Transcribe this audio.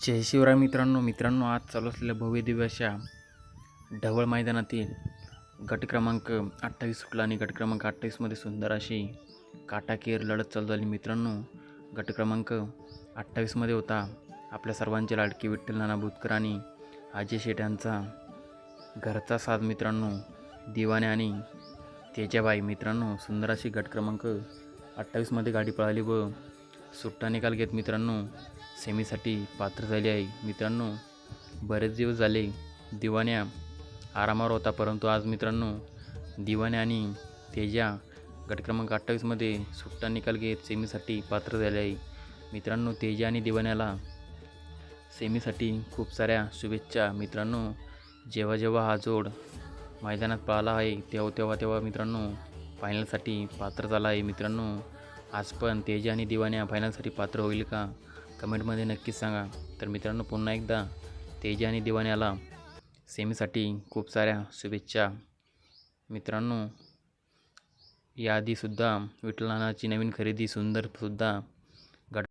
जय शिवराय मित्रांनो आज चालू असलेल्या भव्य दिव्य अशा ढवळ मैदानातील गट क्रमांक 28 सुटला आणि गट क्रमांक 28मध्ये सुंदर अशी काटाकीर लढत चालू झाली मित्रांनो। गट क्रमांक 28मध्ये होता आपल्या सर्वांचे लाडके विठ्ठल नाना भूतकर आणि अजय शेठ यांचा घरचा साथ मित्रांनो, दिवाने आणि तेजाबाई मित्रांनो। सुंदर अशी गट क्रमांक 28मध्ये गाडी पळाली व सुट्टा निकाल घेत मित्रांनो सेमीसाठी पात्र झाले आहे मित्रांनो। बरेच दिवस झाले दिवाण्या आरामावर होता, परंतु आज मित्रांनो दिवाने आणि तेजा गट क्रमांक 28मध्ये सुट्टा निकाल घेत सेमीसाठी पात्र झाले आहे मित्रांनो। तेजा आणि दिवाण्याला सेमीसाठी खूप साऱ्या शुभेच्छा मित्रांनो। जेव्हा हा जोड मैदानात पळाला आहे तेव्हा मित्रांनो फायनलसाठी पात्र झाला आहे मित्रांनो। आज पण तेजा आणि दिवाण्या फायनलसाठी पात्र होईल का, कमेंटमध्ये नक्कीच सांगा। तर मित्रांनो पुन्हा एकदा तेजा आणि दिवाण्याला सेमीसाठी खूप साऱ्या शुभेच्छा मित्रांनो। याआधीसुद्धा विठ्ठल नानाची नवीन खरेदी सुंदरसुद्धा